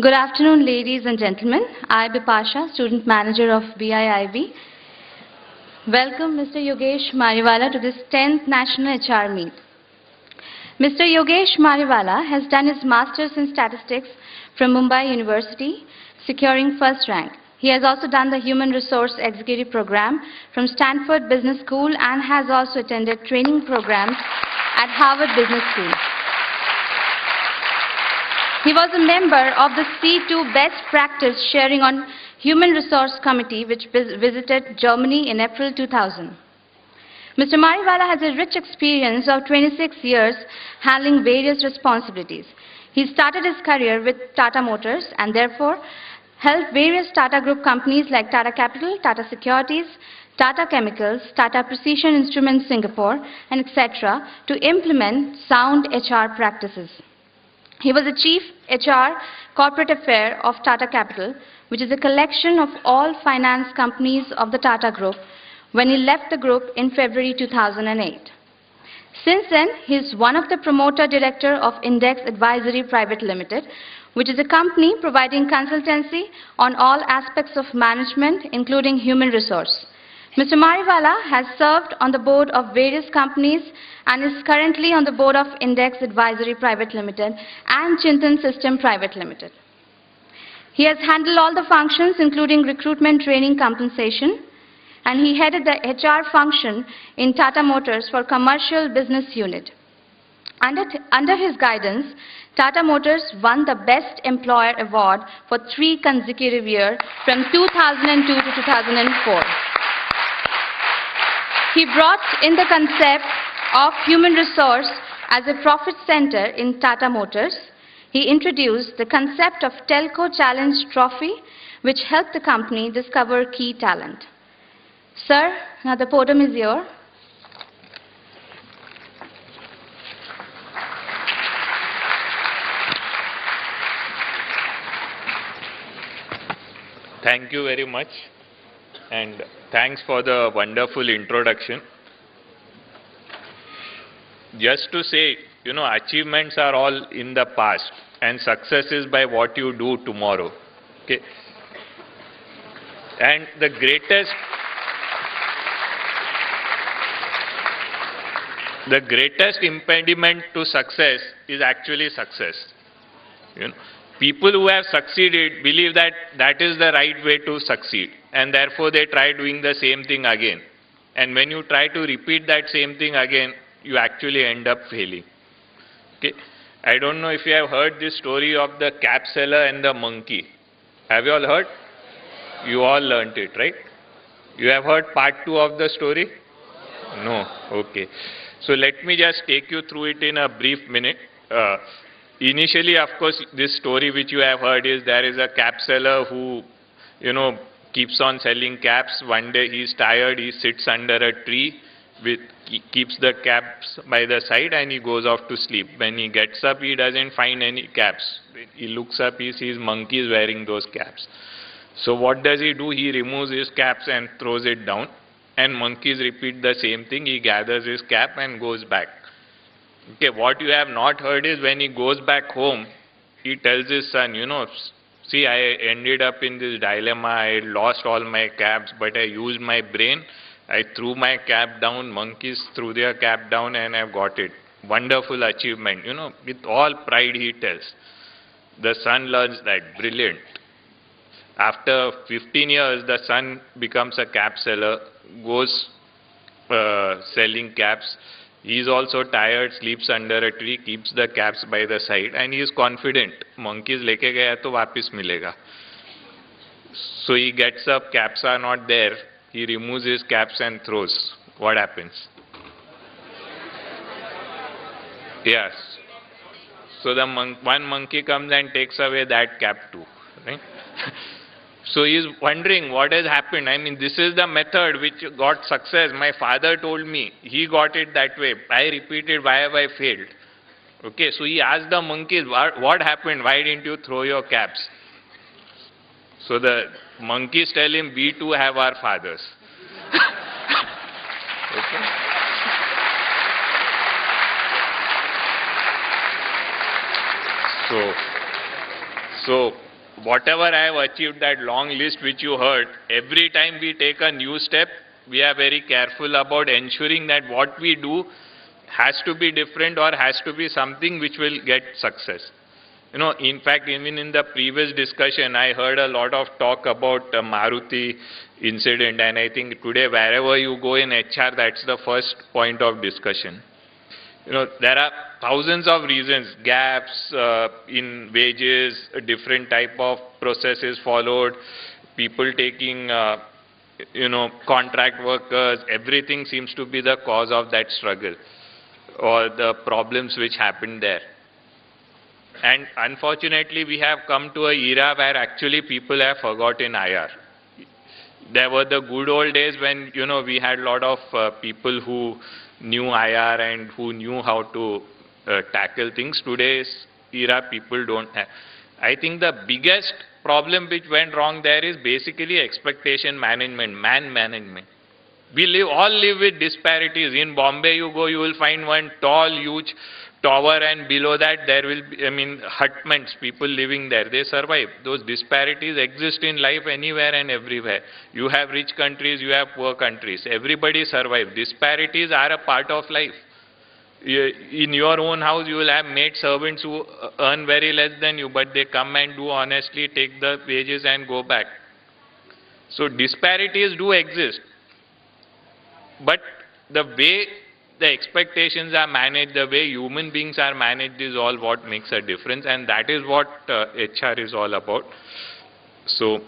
Good afternoon, ladies and gentlemen. I, Bipasha, Student Manager of BIIB, welcome Mr. Yogesh Mariwala to this 10th National HR Meet. Mr. Yogesh Mariwala has done his Masters in Statistics from Mumbai University, securing first rank. He has also done the Human Resource Executive Program from Stanford Business School and has also attended training programs at Harvard Business School. He was a member of the C2 Best Practice Sharing on Human Resource Committee, which visited Germany in April 2000. Mr. Mariwala has a rich experience of 26 years handling various responsibilities. He started his career with Tata Motors and therefore helped various Tata Group companies like Tata Capital, Tata Securities, Tata Chemicals, Tata Precision Instruments Singapore, and etc. to implement sound HR practices. He was the Chief HR Corporate Affair of Tata Capital, which is a collection of all finance companies of the Tata Group, when he left the group in February 2008. Since then, he is one of the promoter director of Index Advisory Private Limited, which is a company providing consultancy on all aspects of management, including human resource. Mr. Mariwala has served on the board of various companies and is currently on the board of Index Advisory Private Limited and Chintan System Private Limited. He has handled all the functions, including recruitment, training, compensation, and he headed the HR function in Tata Motors for Commercial Business Unit. Under his guidance, Tata Motors won the Best Employer Award for 3 consecutive years from 2002 to 2004. He brought in the concept of human resource as a profit center in Tata Motors. He introduced the concept of Telco Challenge Trophy, which helped the company discover key talent. Sir, now the podium is yours. Thank you very much, and thanks for the wonderful introduction. Just to say, achievements are all in the past, and success is by what you do tomorrow. Okay? And the greatest impediment to success is actually success. People who have succeeded believe that that is the right way to succeed, and therefore they try doing the same thing again. And when you try to repeat that same thing again, you actually end up failing. Okay? I don't know if you have heard this story of the cap seller and the monkey. Have you all heard? You all learnt it, right? You have heard part 2 of the story? No? Okay. So let me just take you through it in a brief minute. Initially, of course, this story which you have heard is there is a cap seller who, keeps on selling caps. One day he's tired, he sits under a tree, he keeps the caps by the side and he goes off to sleep. When he gets up, he doesn't find any caps. He looks up, he sees monkeys wearing those caps. So what does he do? He removes his caps and throws it down. And monkeys repeat the same thing. He gathers his cap and goes back. Okay, what you have not heard is when he goes back home, he tells his son, see, I ended up in this dilemma. I lost all my caps, but I used my brain. I threw my cap down. Monkeys threw their cap down and I've got it. Wonderful achievement. With all pride he tells. The son learns that. Brilliant. After 15 years, the son becomes a cap seller, goes selling caps. He is also tired, sleeps under a tree, keeps the caps by the side, and he is confident. Monkeys leke gaya to wapis milega. So he gets up, caps are not there. He removes his caps and throws. What happens? Yes. So the one monkey comes and takes away that cap too. Right? So he is wondering what has happened. I mean, this is the method which got success. My father told me. He got it that way. I repeated, why have I failed? Okay, so he asked the monkeys, what happened? Why didn't you throw your caps? So the monkeys tell him, we too have our fathers. Okay. So whatever I have achieved, that long list which you heard, every time we take a new step, we are very careful about ensuring that what we do has to be different or has to be something which will get success. You know, in fact, even in the previous discussion, I heard a lot of talk about Maruti incident, and I think today wherever you go in HR, that's the first point of discussion. You know, there are thousands of reasons, gaps in wages, different type of processes followed, people taking, contract workers, everything seems to be the cause of that struggle or the problems which happened there. And unfortunately, we have come to an era where actually people have forgotten IR. There were the good old days when, we had a lot of people who knew IR and who knew how to tackle things. Today's era, people don't have. I think the biggest problem which went wrong there is basically expectation management, man management. We all live with disparities. In Bombay, you go, you will find one tall, huge tower, and below that there will be, hutments, people living there. They survive. Those disparities exist in life anywhere and everywhere. You have rich countries, you have poor countries. Everybody survives. Disparities are a part of life. In your own house, you will have maid servants who earn very less than you, but they come and do honestly, take the wages and go back. So disparities do exist. But the way the expectations are managed, the way human beings are managed is all what makes a difference, and that is what HR is all about. So,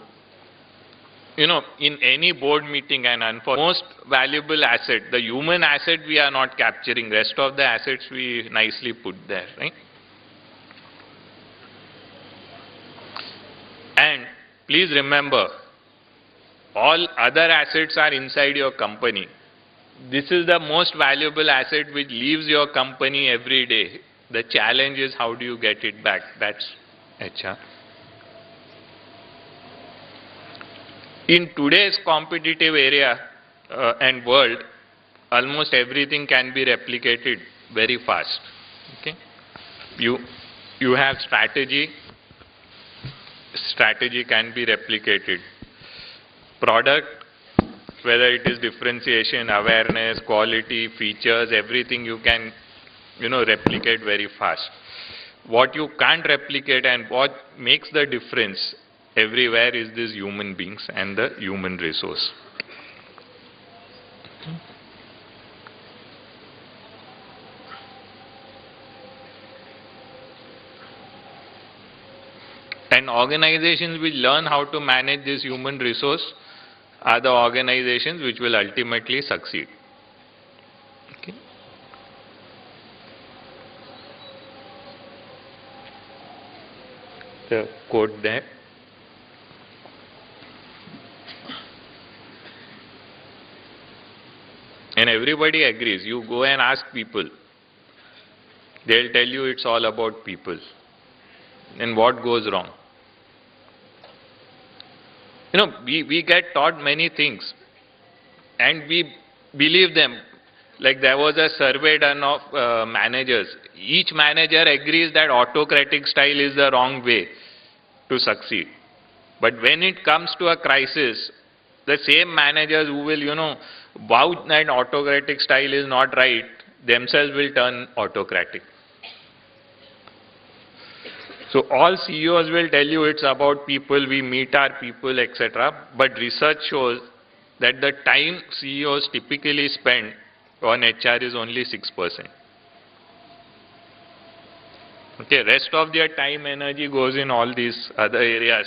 in any board meeting, and for most valuable asset, the human asset we are not capturing, rest of the assets we nicely put there, right? And please remember, all other assets are inside your company. This is the most valuable asset which leaves your company every day. The challenge is how do you get it back? That's HR. In today's competitive area and world, almost everything can be replicated very fast. Okay? You have strategy. Strategy can be replicated. Product, whether it is differentiation, awareness, quality, features, everything you can, replicate very fast. What you can't replicate and what makes the difference everywhere is these human beings and the human resource. And organizations which learn how to manage this human resource are the organizations which will ultimately succeed. Okay. The quote there. And everybody agrees. You go and ask people. They'll tell you it's all about people. And what goes wrong? We get taught many things and we believe them. Like there was a survey done of managers. Each manager agrees that autocratic style is the wrong way to succeed. But when it comes to a crisis, the same managers who will, vouch that autocratic style is not right, themselves will turn autocratic. So all CEOs will tell you it's about people, we meet our people, etc. But research shows that the time CEOs typically spend on HR is only 6%. Okay, rest of their time, energy goes in all these other areas.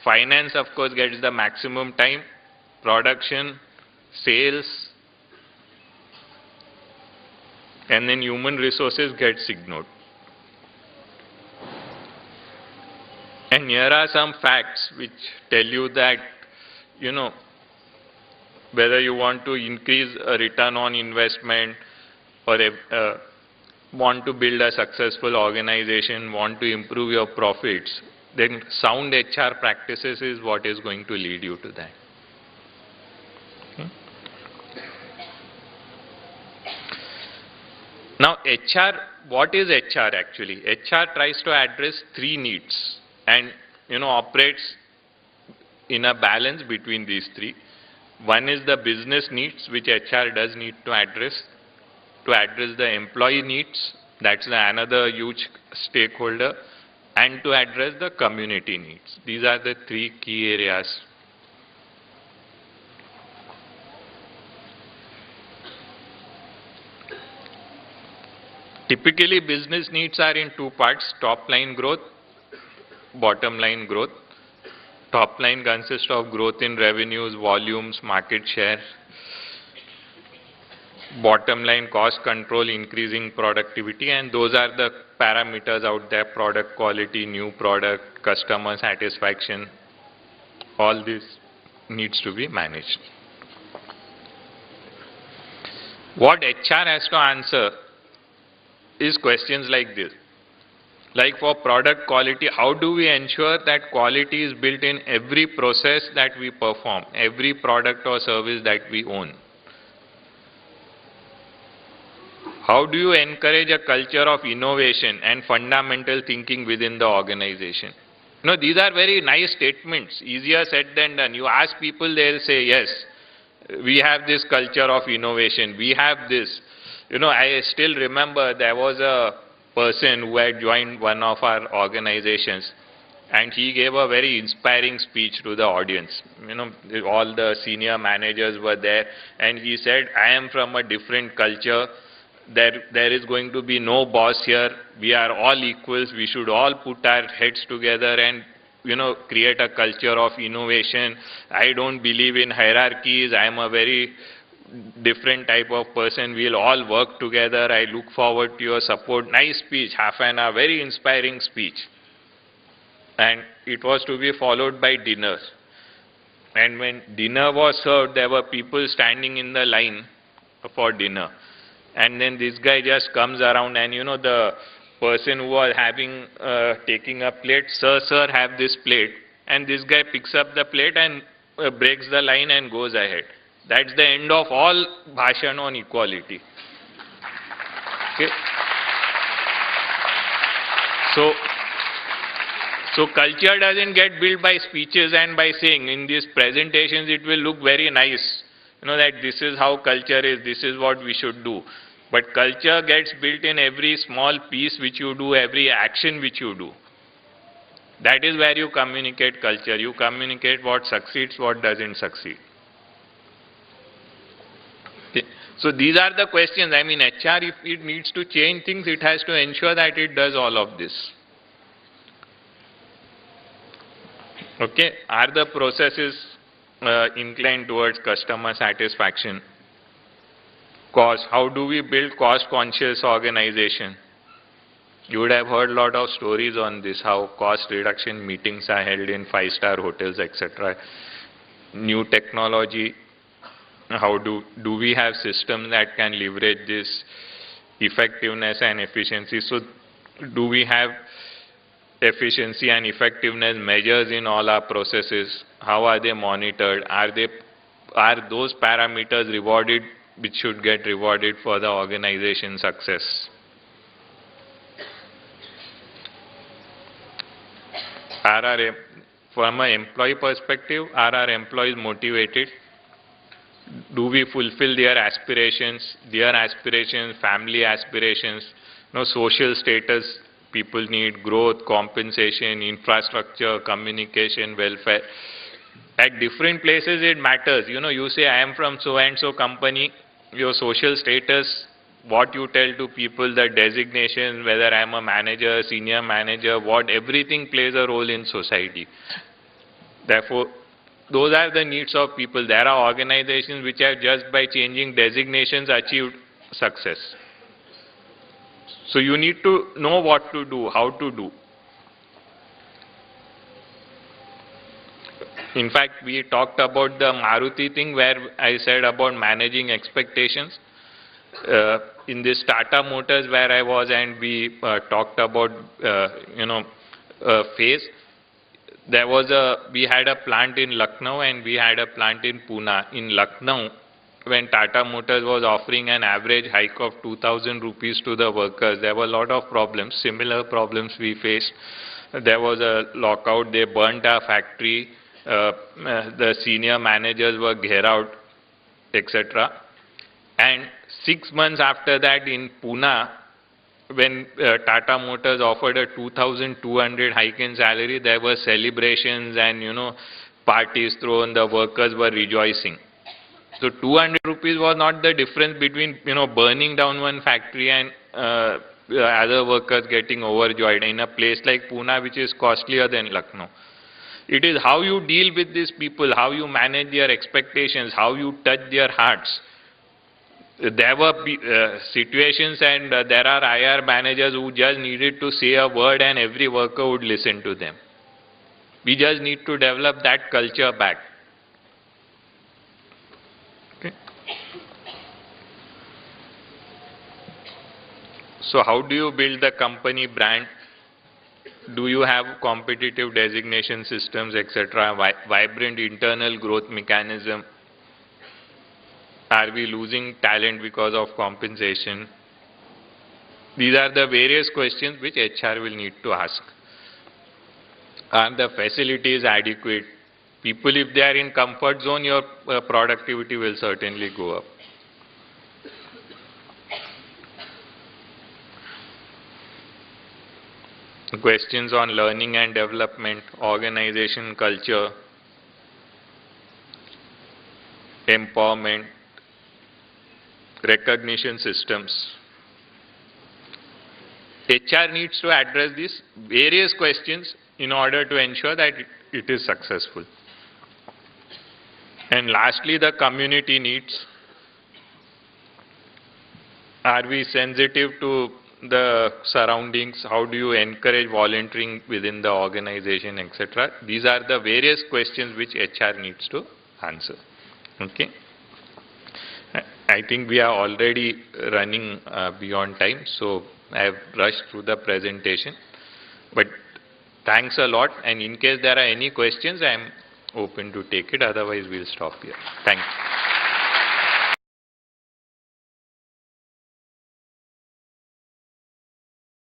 Finance, of course, gets the maximum time. Production, sales, and then human resources gets ignored. And here are some facts which tell you that, whether you want to increase a return on investment or want to build a successful organization, want to improve your profits, then sound HR practices is what is going to lead you to that. Okay. Now HR, what is HR actually? HR tries to address three needs. And operates in a balance between these three. One is the business needs, which HR does need to address the employee needs, that's another huge stakeholder, and to address the community needs. These are the three key areas. Typically, business needs are in two parts: top line growth, bottom line growth. Top line consists of growth in revenues, volumes, market share. Bottom line, cost control, increasing productivity, and those are the parameters out there: product quality, new product, customer satisfaction. All this needs to be managed. What HR has to answer is questions like this. Like for product quality, how do we ensure that quality is built in every process that we perform, every product or service that we own? How do you encourage a culture of innovation and fundamental thinking within the organization? These are very nice statements, easier said than done. You ask people, they'll say, yes, we have this culture of innovation, we have this. I still remember there was a person who had joined one of our organizations, and he gave a very inspiring speech to the audience. All the senior managers were there, and he said, I am from a different culture. There is going to be no boss here. We are all equals. We should all put our heads together and create a culture of innovation. I don't believe in hierarchies. I am a very different type of person. We'll all work together. I look forward to your support. Nice speech, half an hour, very inspiring speech. And it was to be followed by dinner. And when dinner was served, there were people standing in the line for dinner. And then this guy just comes around, and the person who was taking a plate, sir, have this plate. And this guy picks up the plate and breaks the line and goes ahead. That's the end of all bhashan on equality. Okay. So culture doesn't get built by speeches and by saying. In these presentations, it will look very nice. That this is how culture is, this is what we should do. But culture gets built in every small piece which you do, every action which you do. That is where you communicate culture. You communicate what succeeds, what doesn't succeed. Okay. So these are the questions. I mean, HR, if it needs to change things, it has to ensure that it does all of this. Okay. Are the processes inclined towards customer satisfaction? Cost. How do we build cost-conscious organization? You would have heard a lot of stories on this, how cost reduction meetings are held in 5-star hotels, etc. New technology. How do we have systems that can leverage this effectiveness and efficiency? So do we have efficiency and effectiveness measures in all our processes? How are they monitored? Are those parameters rewarded, which should get rewarded for the organization success? From an employee perspective, are our employees motivated? Do we fulfill their aspirations, family aspirations, social status? People need growth, compensation, infrastructure, communication, welfare. At different places it matters. You say, I am from so-and-so company, your social status, what you tell to people, the designation, whether I am a manager, senior manager, everything plays a role in society. Therefore, those are the needs of people. There are organizations which have just by changing designations achieved success. So you need to know what to do, how to do. In fact, we talked about the Maruti thing where I said about managing expectations. In this Tata Motors where I was, and we talked about, phase. We had a plant in Lucknow and we had a plant in Pune. In Lucknow, when Tata Motors was offering an average hike of 2,000 rupees to the workers, there were a lot of problems, similar problems we faced. There was a lockout, they burnt our factory, the senior managers were gher out, etc. And 6 months after that in Pune, when Tata Motors offered a 2,200 hike in salary, there were celebrations and, parties thrown, the workers were rejoicing. So 200 rupees was not the difference between, burning down one factory and other workers getting overjoyed in a place like Pune, which is costlier than Lucknow. It is how you deal with these people, how you manage their expectations, how you touch their hearts. There were situations and there are IR managers who just needed to say a word and every worker would listen to them. We just need to develop that culture back. Okay. So how do you build the company brand? Do you have competitive designation systems, etc., vibrant internal growth mechanism? Are we losing talent because of compensation? These are the various questions which HR will need to ask. Are the facilities adequate? People, if they are in comfort zone, your productivity will certainly go up. Questions on learning and development, organization culture, empowerment, recognition systems. HR needs to address these various questions in order to ensure that it is successful. And lastly, the community needs. Are we sensitive to the surroundings? How do you encourage volunteering within the organization, etc.? These are the various questions which HR needs to answer. Okay. I think we are already running beyond time, so I have rushed through the presentation. But thanks a lot, and in case there are any questions, I am open to take it. Otherwise, we'll stop here. Thank you.